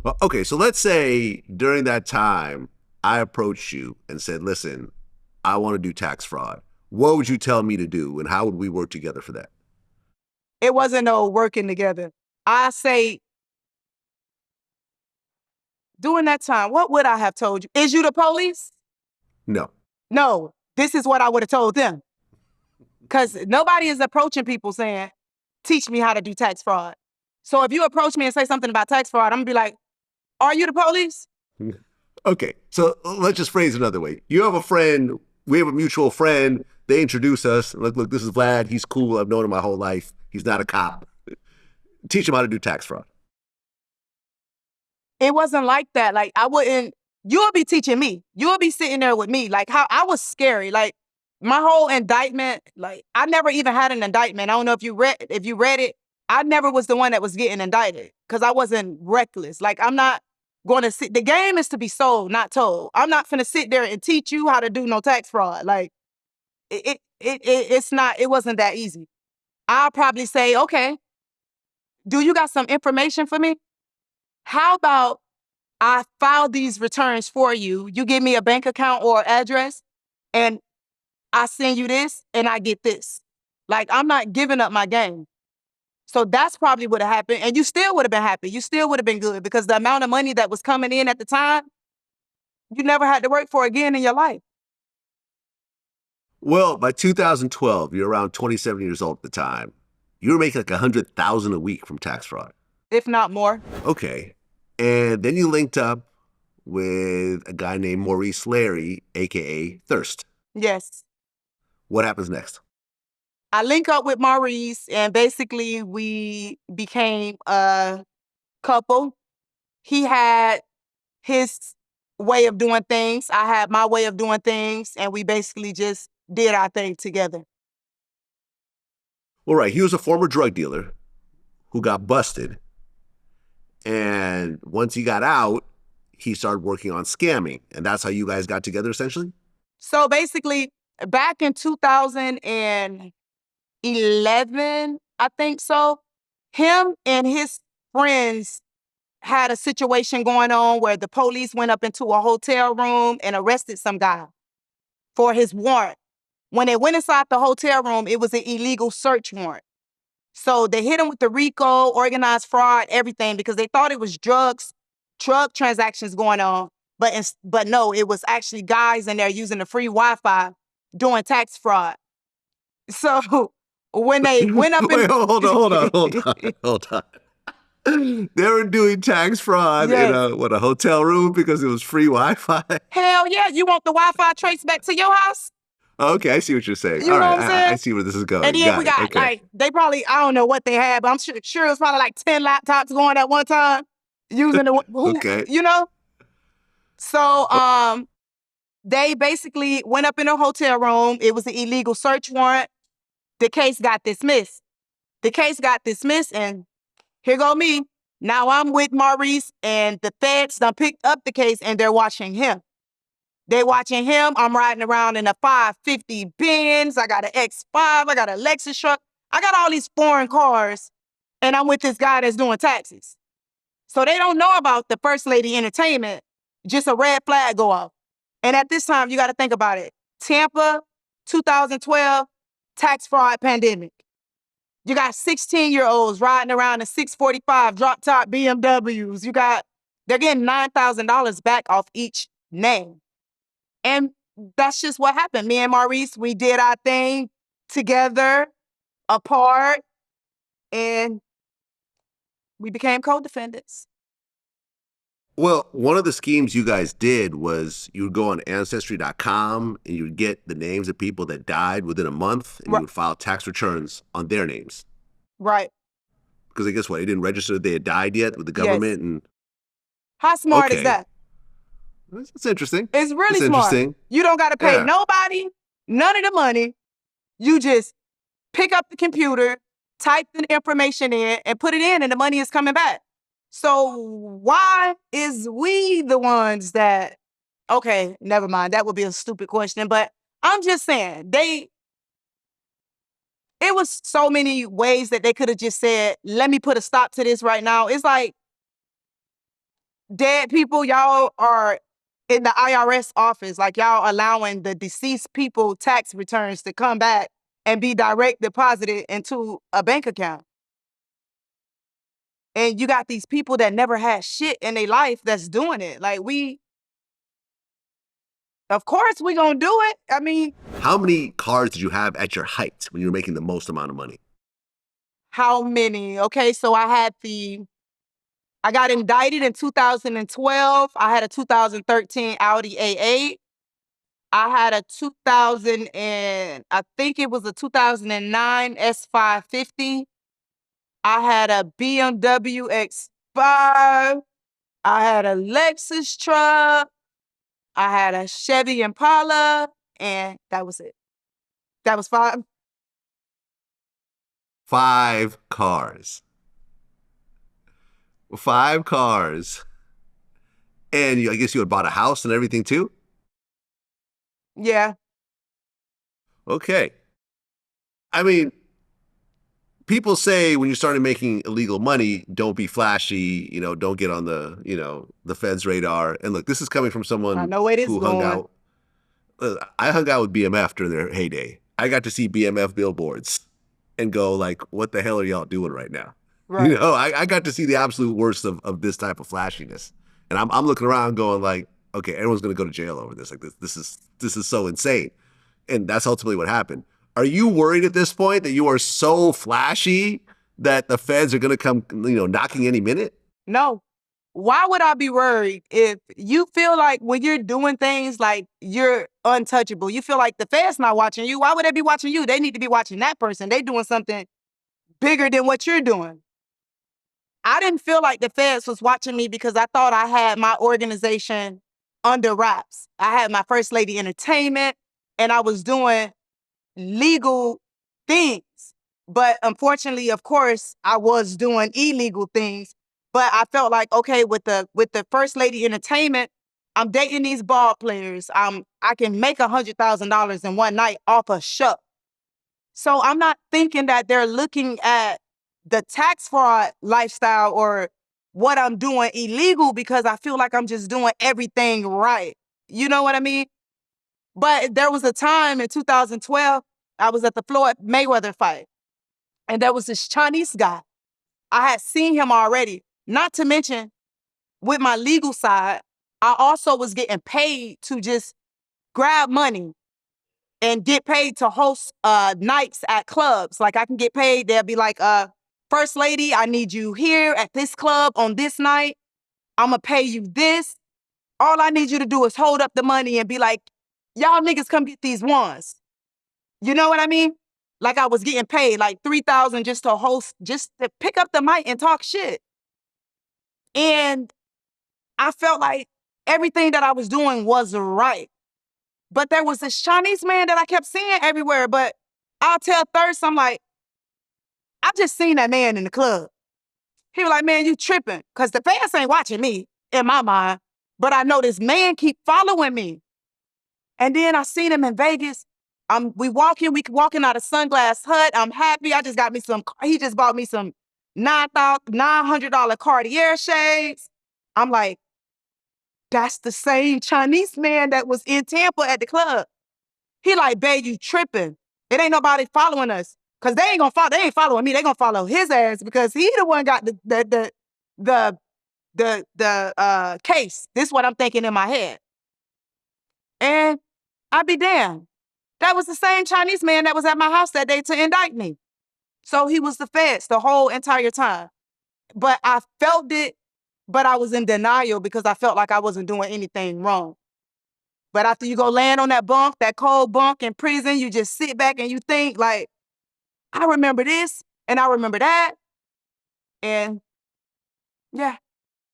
Well, okay, so let's say during that time, I approached you and said, listen, I want to do tax fraud. What would you tell me to do, and how would we work together for that? It wasn't no working together. I say during that time, what would I have told you? Is you the police? No. No, this is what I would have told them. Because nobody is approaching people saying, teach me how to do tax fraud. So if you approach me and say something about tax fraud, I'm gonna be like, are you the police? Okay, so let's just phrase it another way. You have a friend, we have a mutual friend, they introduce us. Look, this is Vlad. He's cool. I've known him my whole life. He's not a cop. Teach him how to do tax fraud. It wasn't like that. Like I wouldn't, you'll be teaching me. You'll be sitting there with me. Like how I was scary. Like my whole indictment, like I never even had an indictment. I don't know if you read it. I never was the one that was getting indicted because I wasn't reckless. Like I'm not going to sit. The game is to be sold, not told. I'm not gonna sit there and teach you how to do no tax fraud. Like it's not. It wasn't that easy. I'll probably say, okay, do you got some information for me? How about I file these returns for you. You give me a bank account or address, and I send you this, and I get this. Like, I'm not giving up my game. So that's probably what happened. And you still would have been happy. You still would have been good because the amount of money that was coming in at the time, you never had to work for again in your life. Well, by 2012, you're around 27 years old at the time. You were making like 100,000 a week from tax fraud. If not more. Okay. And then you linked up with a guy named Maurice Larry, aka Thirst. Yes. What happens next? I link up with Maurice, and basically we became a couple. He had his way of doing things. I had my way of doing things, and we basically just did our thing together. Well, right. He was a former drug dealer who got busted. And once he got out, he started working on scamming. And that's how you guys got together, essentially? So basically, back in 2011, I think so, him and his friends had a situation going on where the police went up into a hotel room and arrested some guy for his warrant. When they went inside the hotel room, it was an illegal search warrant. So they hit him with the RICO, organized fraud, everything, because they thought it was drugs, drug transactions going on. But no, it was actually guys in there using the free Wi-Fi doing tax fraud. So when they went up in Wait, hold on. They were doing tax fraud in yes. a hotel room because it was free Wi-Fi. Hell yeah, you want the Wi-Fi traced back to your house? Okay, I see what you're saying. You All know right, what I'm I saying? see where this is And going. then we Got it. got Okay. like they probably I don't know what they had, but I'm sure it was probably like 10 laptops going at one time using the who Okay. you know. So Oh, they basically went up in a hotel room. It was an illegal search warrant. The case got dismissed. The case got dismissed, and here go me. Now I'm with Maurice, and the feds done picked up the case, and they're watching him. They watching him. I'm riding around in a 550 Benz. I got an X5. I got a Lexus truck. I got all these foreign cars, and I'm with this guy that's doing taxes. So they don't know about the First Lady Entertainment. Just a red flag go off. And at this time, you got to think about it. Tampa, 2012, tax fraud pandemic. You got 16-year-olds riding around in 645 drop top BMWs. They're getting $9,000 back off each name. And that's just what happened. Me and Maurice, we did our thing together, apart, and we became co-defendants. well, one of the schemes you guys did was you would go on ancestry.com and you would get the names of people that died within a month and you would file tax returns on their names. Right. Because I guess what, they didn't register that they had died yet with the Yes. government and How smart is okay. that? It's interesting. It's really It's smart. interesting. You don't got to pay Yeah. nobody, none of the money. You just pick up the computer, type the information in, and put it in, and the money is coming back. So why is we the ones that, okay, never mind. That would be a stupid question, but I'm just saying, it was so many ways that they could have just said, let me put a stop to this right now. It's like, dead people, y'all are in the IRS office, like y'all allowing the deceased people tax returns to come back and be direct deposited into a bank account. And you got these people that never had shit in their life that's doing it. Like of course we gonna do it. I mean, How many cars did you have at your height when you were making the most amount of money? how many? Okay, so I got indicted in 2012. I had a 2013 Audi A8. I had a 2000 and I think it was a 2009 S550. I had a BMW X5. I had a Lexus truck. I had a Chevy Impala, and that was it. That was 5. 5 cars. 5 cars. And I guess you had bought a house and everything too? Yeah. Okay. I mean, people say when you started making illegal money, don't be flashy, don't get on the feds radar. And look, this is coming from I someone know where it is who hung going. out. I hung out with BMF during their heyday. I got to see BMF billboards and go like, what the hell are y'all doing right now? Right. I got to see the absolute worst of this type of flashiness. And I'm looking around going like, okay, everyone's going to go to jail over this. Like this is so insane. And that's ultimately what happened. Are you worried at this point that you are so flashy that the feds are going to come, knocking any minute? No. Why would I be worried if you feel like when you're doing things like you're untouchable, you feel like the feds not watching you? Why would they be watching you? They need to be watching that person. They doing something bigger than what you're doing. I didn't feel like the feds was watching me because I thought I had my organization under wraps. I had my First Lady Entertainment and I was doing legal things. But unfortunately, of course, I was doing illegal things. But I felt like, okay, with the First Lady Entertainment, I'm dating these ball players. I can make $100,000 in one night off a show. So I'm not thinking that they're looking at the tax fraud lifestyle or what I'm doing illegal because I feel like I'm just doing everything right. You know what I mean? But there was a time in 2012, I was at the Floyd Mayweather fight, and there was this Chinese guy. I had seen him already. Not to mention, with my legal side, I also was getting paid to just grab money and get paid to host nights at clubs. Like I can get paid, they'll be like, First Lady, I need you here at this club on this night. I'm gonna pay you this. All I need you to do is hold up the money and be like, y'all niggas come get these ones. You know what I mean? Like I was getting paid like 3,000 just to host, just to pick up the mic and talk shit. And I felt like everything that I was doing was right. But there was this Chinese man that I kept seeing everywhere. But I'll tell Thirst, I'm like, I just seen that man in the club. He was like, man, you tripping. Because the fans ain't watching me in my mind. But I know this man keep following me. And then I seen him in Vegas. We walking out of Sunglass Hut. I'm happy. I just got me he just bought me some $900 Cartier shades. I'm like, that's the same Chinese man that was in Tampa at the club. He like, babe, you tripping. It ain't nobody following us. Cause they ain't following me. They gonna follow his ass because he the one got the case. This is what I'm thinking in my head. And I be damned. That was the same Chinese man that was at my house that day to indict me. So he was the feds the whole entire time. But I felt it, but I was in denial because I felt like I wasn't doing anything wrong. But after you go land on that bunk, that cold bunk in prison, you just sit back and you think like, I remember this and I remember that. And yeah.